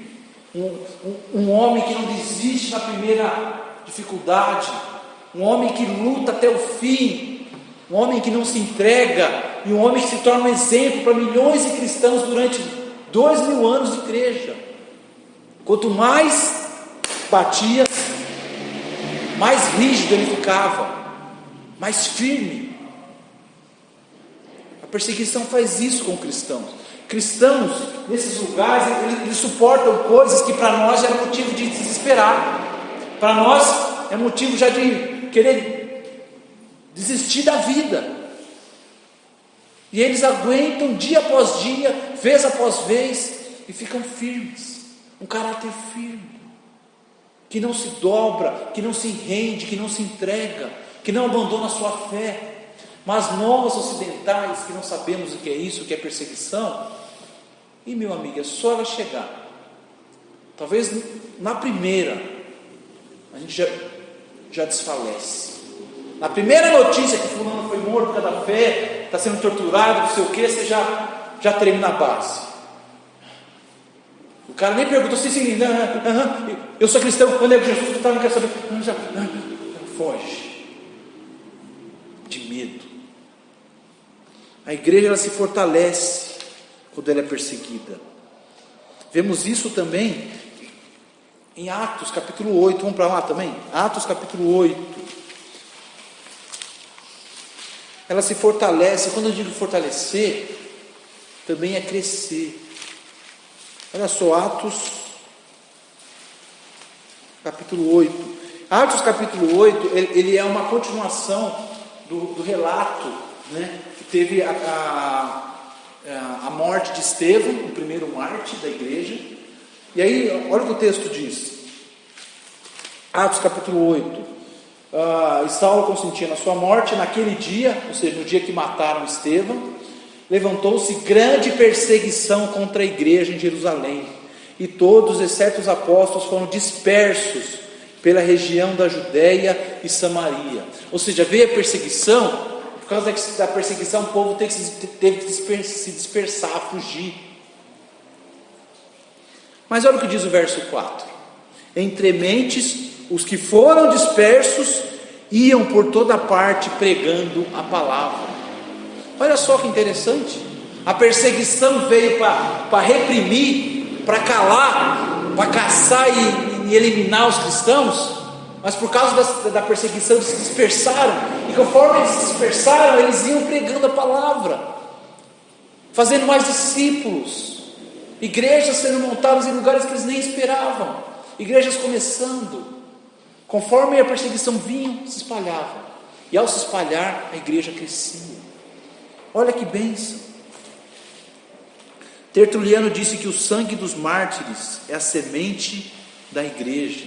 Um homem que não desiste na primeira dificuldade, um homem que luta até o fim, um homem que não se entrega, e um homem que se torna um exemplo para milhões de cristãos durante 2000 anos de igreja. Quanto mais batia, mais rígido ele ficava, mais firme. A perseguição faz isso com cristãos. Cristãos, nesses lugares, eles suportam coisas que para nós já é motivo de desesperar. Para nós é motivo já de querer desistir da vida. E eles aguentam dia após dia, vez após vez, e ficam firmes. Um caráter firme, que não se dobra, que não se rende, que não se entrega, que não abandona a sua fé. Mas nós ocidentais, que não sabemos o que é isso, o que é perseguição, e meu amigo, é só ela chegar, talvez na primeira, a gente já desfalece. Na primeira notícia que fulano foi morto por causa da fé, está sendo torturado, não sei o que, você já treme na base. O cara nem perguntou assim, eu sou cristão, quando é que Jesus está, não quer saber, foge, de medo. A igreja ela se fortalece quando ela é perseguida. Vemos isso também em Atos capítulo 8, vamos para lá também? Atos capítulo 8. Ela se fortalece, quando eu digo fortalecer, também é crescer. Olha só, Atos capítulo 8. Atos capítulo 8, ele é uma continuação do relato, né, que teve a morte de Estevão, o primeiro mártir da igreja. E aí, olha o que o texto diz. Atos capítulo 8. E Saulo consentia na sua morte. Naquele dia, ou seja, no dia que mataram Estevão, levantou-se grande perseguição contra a igreja em Jerusalém, e todos, exceto os apóstolos, foram dispersos pela região da Judéia e Samaria. Ou seja, veio a perseguição. Por causa da perseguição, o povo teve que se dispersar, fugir. Mas olha o que diz o verso 4: entre mentes, os que foram dispersos iam por toda parte pregando a palavra. Olha só que interessante. A perseguição veio para reprimir, para calar, para caçar e eliminar os cristãos. Mas por causa da perseguição eles se dispersaram. E conforme eles se dispersaram, eles iam pregando a palavra, fazendo mais discípulos, igrejas sendo montadas em lugares que eles nem esperavam, igrejas começando. Conforme a perseguição vinha, se espalhava, e ao se espalhar, a igreja crescia. Olha que bênção. Tertuliano disse que o sangue dos mártires é a semente da igreja.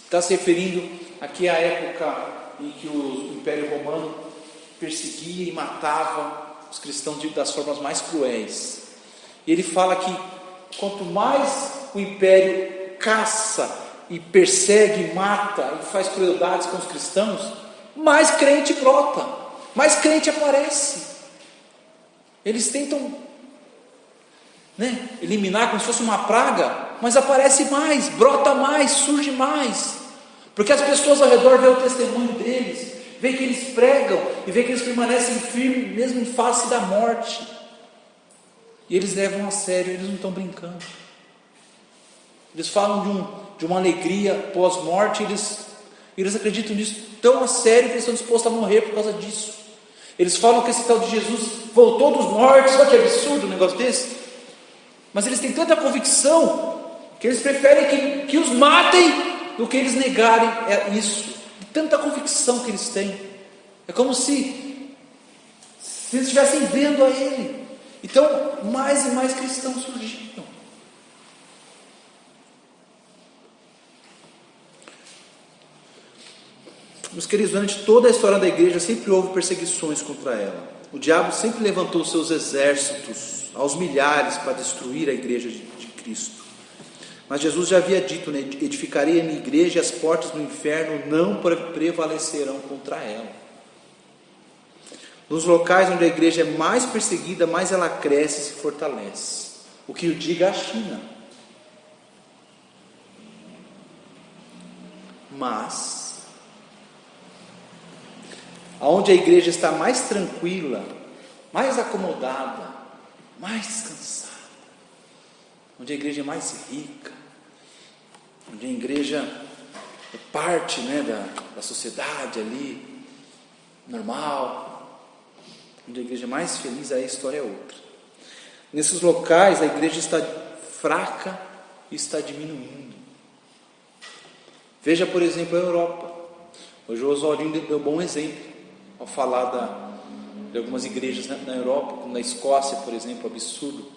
Está se referindo aqui à época em que o Império Romano perseguia e matava os cristãos das formas mais cruéis. E ele fala que quanto mais o Império caça e persegue, mata e faz crueldades com os cristãos, mais crente brota, mais crente aparece. Eles tentam, eliminar como se fosse uma praga, mas aparece mais, brota mais, surge mais, porque as pessoas ao redor veem o testemunho deles, veem que eles pregam e veem que eles permanecem firmes mesmo em face da morte. E eles levam a sério, eles não estão brincando. Eles falam de uma alegria pós-morte, eles acreditam nisso tão a sério que eles estão dispostos a morrer por causa disso. Eles falam que esse tal de Jesus voltou dos mortos, olha que absurdo um negócio desse. Mas eles têm tanta convicção que eles preferem que os matem do que eles negarem isso. De tanta convicção que eles têm. É como se eles estivessem vendo a Ele. Então, mais e mais cristãos surgiram. Meus queridos, durante toda a história da igreja sempre houve perseguições contra ela. O diabo sempre levantou seus exércitos aos milhares para destruir a igreja de Cristo. Mas Jesus já havia dito, né? Edificarei a minha igreja e as portas do inferno não prevalecerão contra ela. Nos locais onde a igreja é mais perseguida, mais ela cresce e se fortalece. O que o diga a China. Mas aonde a igreja está mais tranquila, mais acomodada, mais descansada, onde a igreja é mais rica, onde a igreja é parte, né, da sociedade ali, normal, onde a igreja é mais feliz, aí a história é outra. Nesses locais a igreja está fraca e está diminuindo. Veja, por exemplo, a Europa. Hoje o Oswaldinho deu um bom exemplo ao falar de algumas igrejas na Europa, como na Escócia, por exemplo, absurdo.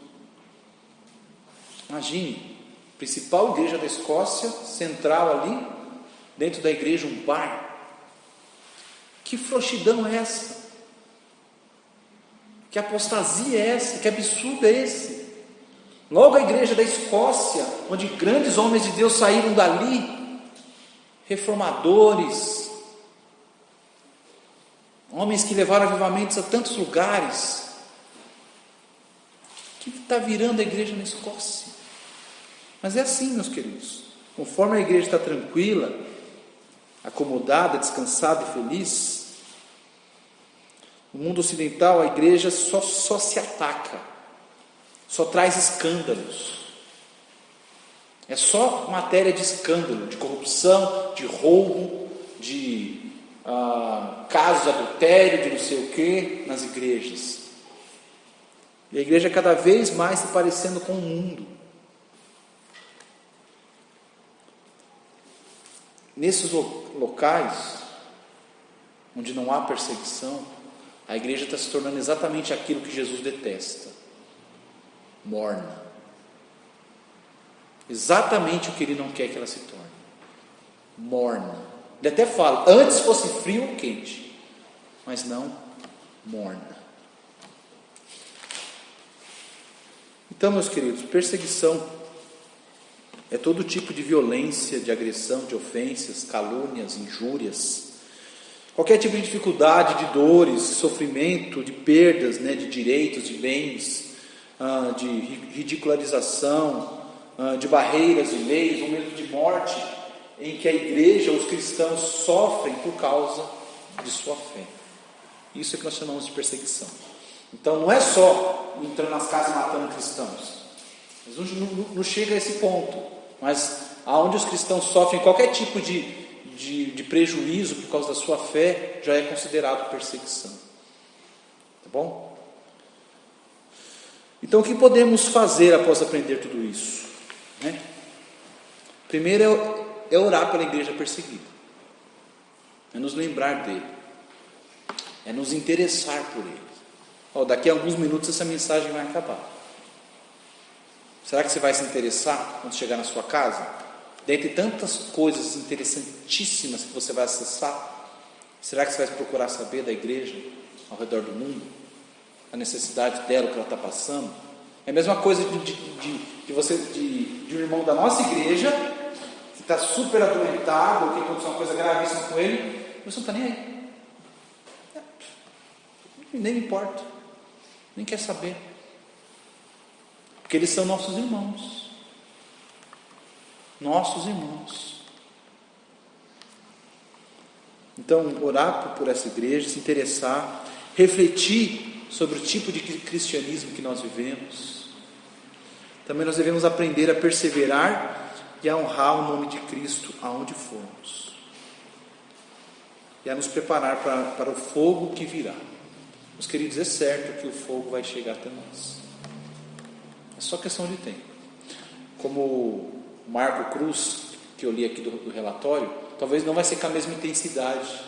Imagine, principal igreja da Escócia, central ali, dentro da igreja um bar. Que frouxidão é essa? Que apostasia é essa? Que absurdo é esse? Logo a igreja da Escócia, onde grandes homens de Deus saíram dali, reformadores, homens que levaram avivamentos a tantos lugares. O que está virando a igreja na Escócia? Mas é assim, meus queridos. Conforme a igreja está tranquila, acomodada, descansada e feliz, no mundo ocidental a igreja só se ataca, só traz escândalos. É só matéria de escândalo, de corrupção, de roubo, de casos de adultério, de não sei o que, nas igrejas. E a igreja cada vez mais se parecendo com o mundo. Nesses locais, onde não há perseguição, a igreja está se tornando exatamente aquilo que Jesus detesta: morna. Exatamente o que ele não quer que ela se torne: morna. Ele até fala, antes fosse frio ou quente, mas não morna. Então, meus queridos, perseguição é todo tipo de violência, de agressão, de ofensas, calúnias, injúrias, qualquer tipo de dificuldade, de dores, sofrimento, de perdas, né, de direitos, de bens, de ridicularização, de barreiras, de leis, ou mesmo de morte, em que a igreja, os cristãos sofrem por causa de sua fé. Isso é que nós chamamos de perseguição. Então não é só entrando nas casas e matando cristãos, não chega a esse ponto, mas aonde os cristãos sofrem qualquer tipo de prejuízo por causa da sua fé, já é considerado perseguição. Tá bom? Então o que podemos fazer após aprender tudo isso? Né? Primeiro é orar pela igreja perseguida, é nos lembrar dele, é nos interessar por ele. Daqui a alguns minutos essa mensagem vai acabar. Será que você vai se interessar quando chegar na sua casa? Dentre tantas coisas interessantíssimas que você vai acessar, será que você vai procurar saber da igreja ao redor do mundo? A necessidade dela, o que ela está passando? É a mesma coisa de um irmão da nossa igreja que está super adoentado, ou que aconteceu uma coisa gravíssima com ele, mas você não está nem aí. Nem me importa, nem quer saber, porque eles são nossos irmãos. Então, orar por essa igreja, se interessar, refletir sobre o tipo de cristianismo que nós vivemos. Também nós devemos aprender a perseverar e a honrar o nome de Cristo aonde formos. E a nos preparar para o fogo que virá. Meus queridos, é certo que o fogo vai chegar até nós. É só questão de tempo. Como Marco Cruz, que eu li aqui do relatório, talvez não vai ser com a mesma intensidade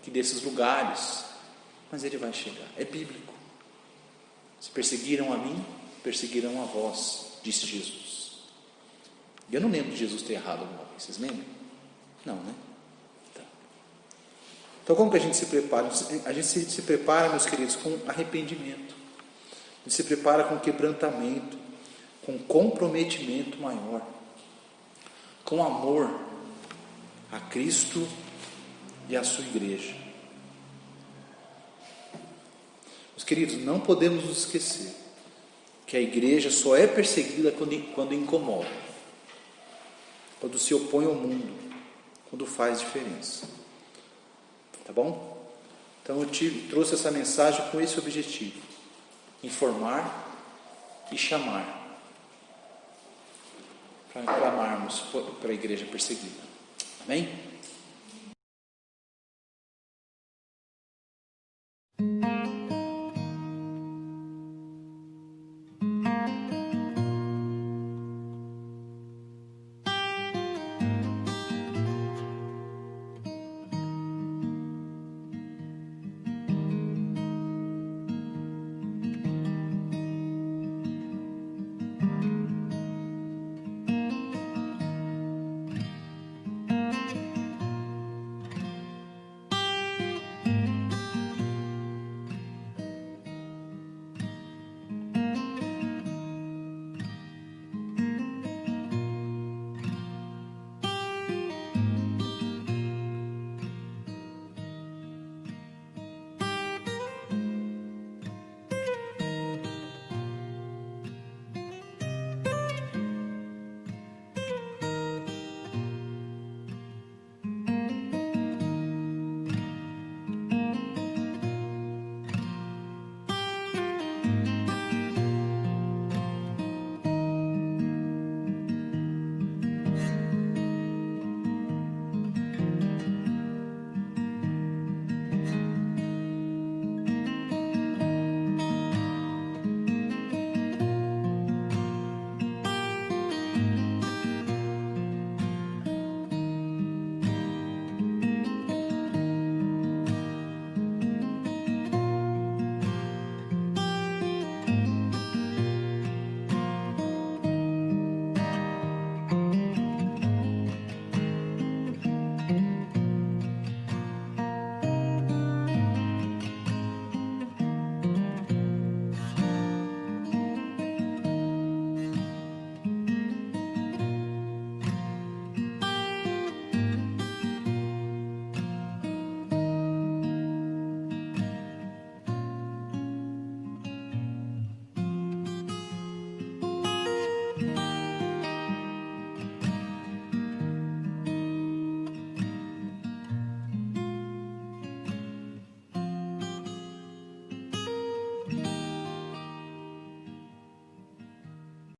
que desses lugares, mas ele vai chegar. É bíblico. Se perseguiram a mim, perseguirão a vós, disse Jesus. E eu não lembro de Jesus ter errado alguma vez. Vocês lembram? Não, né? Então como que a gente se prepara? A gente se prepara, meus queridos, com arrependimento. A gente se prepara com quebrantamento, com comprometimento maior, com amor a Cristo e a sua igreja. Meus queridos, não podemos nos esquecer que a igreja só é perseguida quando incomoda, quando se opõe ao mundo, quando faz diferença. Tá bom? Então eu trouxe essa mensagem com esse objetivo: informar e chamar, para clamarmos para a igreja perseguida. Amém?